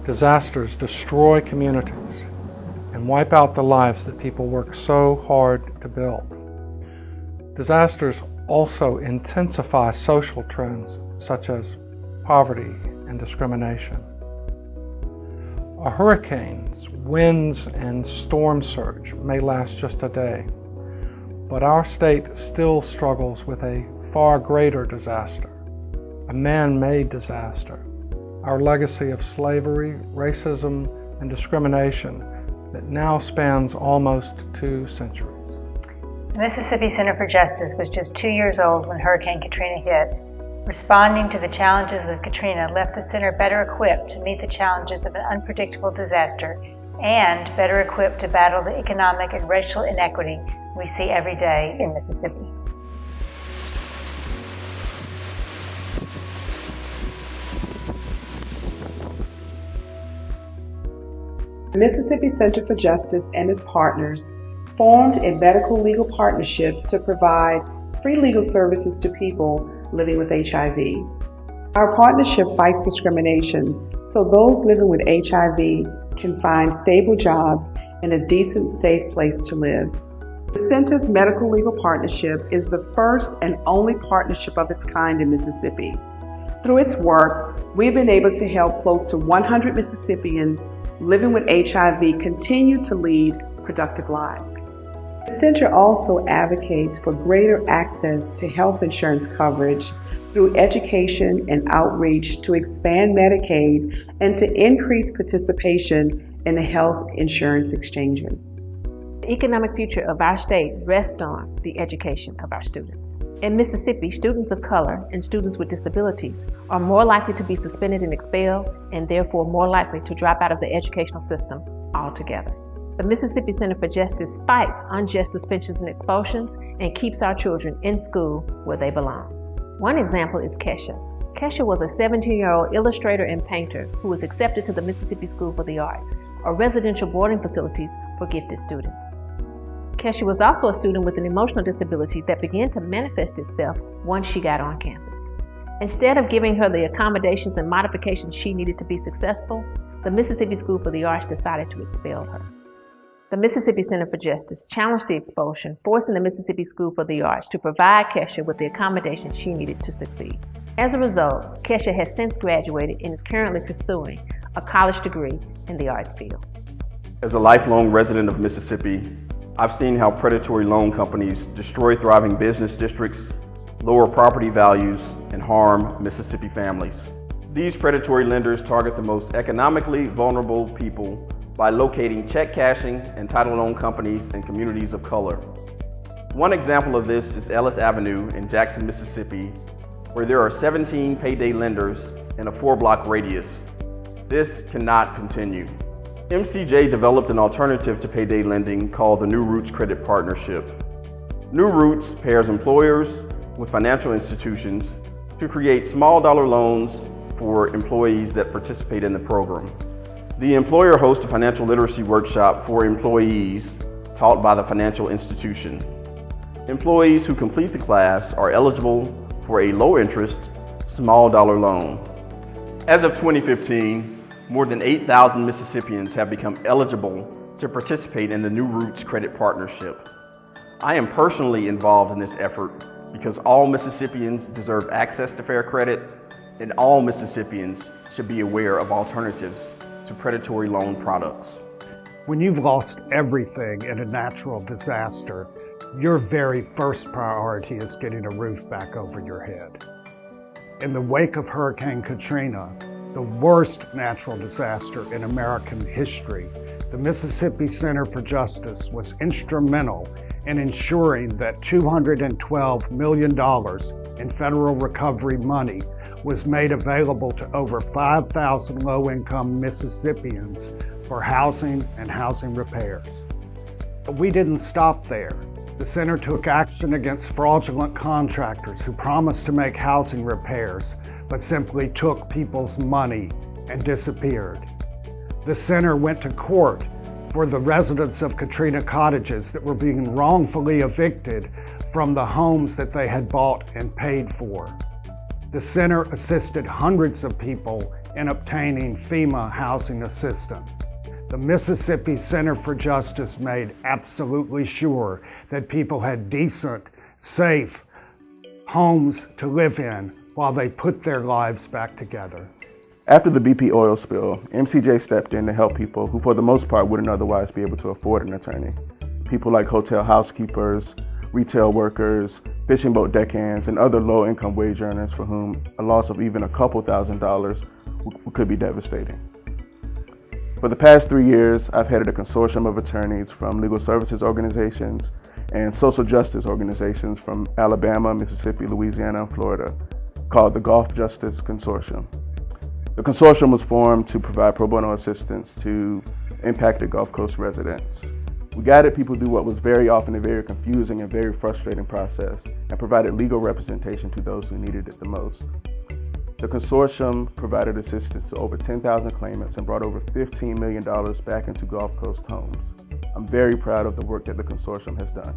Disasters destroy communities and wipe out the lives that people work so hard to build. Disasters also intensify social trends such as poverty and discrimination. A hurricane's winds and storm surge may last just a day, but our state still struggles with a far greater disaster, a man-made disaster, our legacy of slavery, racism, and discrimination that now spans almost 2 centuries. The Mississippi Center for Justice was just 2 years old when Hurricane Katrina hit. Responding to the challenges of Katrina left the center better equipped to meet the challenges of an unpredictable disaster and better equipped to battle the economic and racial inequity we see every day in Mississippi. The Mississippi Center for Justice and its partners formed a medical legal partnership to provide free legal services to people living with HIV. Our partnership fights discrimination so those living with HIV can find stable jobs and a decent, safe place to live. The Center's medical legal partnership is the first and only partnership of its kind in Mississippi. Through its work, we've been able to help close to 100 Mississippians living with HIV continue to lead productive lives. The center also advocates for greater access to health insurance coverage through education and outreach to expand Medicaid and to increase participation in the health insurance exchanges. The economic future of our state rests on the education of our students. In Mississippi, students of color and students with disabilities are more likely to be suspended and expelled, and therefore more likely to drop out of the educational system altogether. The Mississippi Center for Justice fights unjust suspensions and expulsions and keeps our children in school where they belong. One example is Kesha. Kesha was a 17-year-old illustrator and painter who was accepted to the Mississippi School for the Arts, a residential boarding facility for gifted students. Kesha was also a student with an emotional disability that began to manifest itself once she got on campus. Instead of giving her the accommodations and modifications she needed to be successful, the Mississippi School for the Arts decided to expel her. The Mississippi Center for Justice challenged the expulsion, forcing the Mississippi School for the Arts to provide Kesha with the accommodations she needed to succeed. As a result, Kesha has since graduated and is currently pursuing a college degree in the arts field. As a lifelong resident of Mississippi, I've seen how predatory loan companies destroy thriving business districts, lower property values, and harm Mississippi families. These predatory lenders target the most economically vulnerable people by locating check cashing and title loan companies in communities of color. One example of this is Ellis Avenue in Jackson, Mississippi, where there are 17 payday lenders in a 4-block radius. This cannot continue. MCJ developed an alternative to payday lending called the New Roots Credit Partnership. New Roots pairs employers with financial institutions to create small dollar loans for employees that participate in the program. The employer hosts a financial literacy workshop for employees taught by the financial institution. Employees who complete the class are eligible for a low-interest, small dollar loan. As of 2015, more than 8,000 Mississippians have become eligible to participate in the New Roots Credit Partnership. I am personally involved in this effort because all Mississippians deserve access to fair credit, and all Mississippians should be aware of alternatives to predatory loan products. When you've lost everything in a natural disaster, your very first priority is getting a roof back over your head. In the wake of Hurricane Katrina, the worst natural disaster in American history, the Mississippi Center for Justice was instrumental in ensuring that $212 million in federal recovery money was made available to over 5,000 low-income Mississippians for housing and housing repairs. But we didn't stop there. The center took action against fraudulent contractors who promised to make housing repairs, but simply took people's money and disappeared. The center went to court for the residents of Katrina cottages that were being wrongfully evicted from the homes that they had bought and paid for. The center assisted hundreds of people in obtaining FEMA housing assistance. The Mississippi Center for Justice made absolutely sure that people had decent, safe homes to live in while they put their lives back together. After the BP oil spill, MCJ stepped in to help people who for the most part wouldn't otherwise be able to afford an attorney. People like hotel housekeepers, retail workers, fishing boat deckhands, and other low-income wage earners for whom a loss of even a couple $1,000s could be devastating. For the past 3 years, I've headed a consortium of attorneys from legal services organizations and social justice organizations from Alabama, Mississippi, Louisiana, and Florida, called the Gulf Justice Consortium. The consortium was formed to provide pro bono assistance to impacted Gulf Coast residents. We guided people through what was very often a very confusing and very frustrating process and provided legal representation to those who needed it the most. The consortium provided assistance to over 10,000 claimants and brought over $15 million back into Gulf Coast homes. I'm very proud of the work that the consortium has done.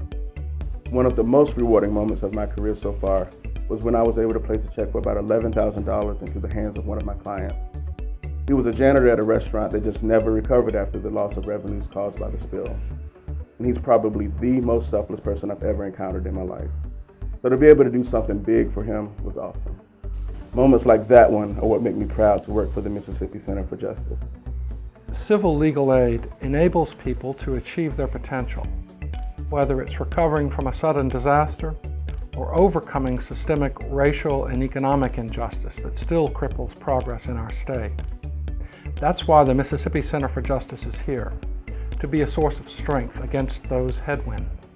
One of the most rewarding moments of my career so far was when I was able to place a check for about $11,000 into the hands of one of my clients. He was a janitor at a restaurant that just never recovered after the loss of revenues caused by the spill. And he's probably the most selfless person I've ever encountered in my life. So to be able to do something big for him was awesome. Moments like that one are what make me proud to work for the Mississippi Center for Justice. Civil legal aid enables people to achieve their potential, whether it's recovering from a sudden disaster or overcoming systemic racial and economic injustice that still cripples progress in our state. That's why the Mississippi Center for Justice is here, to be a source of strength against those headwinds.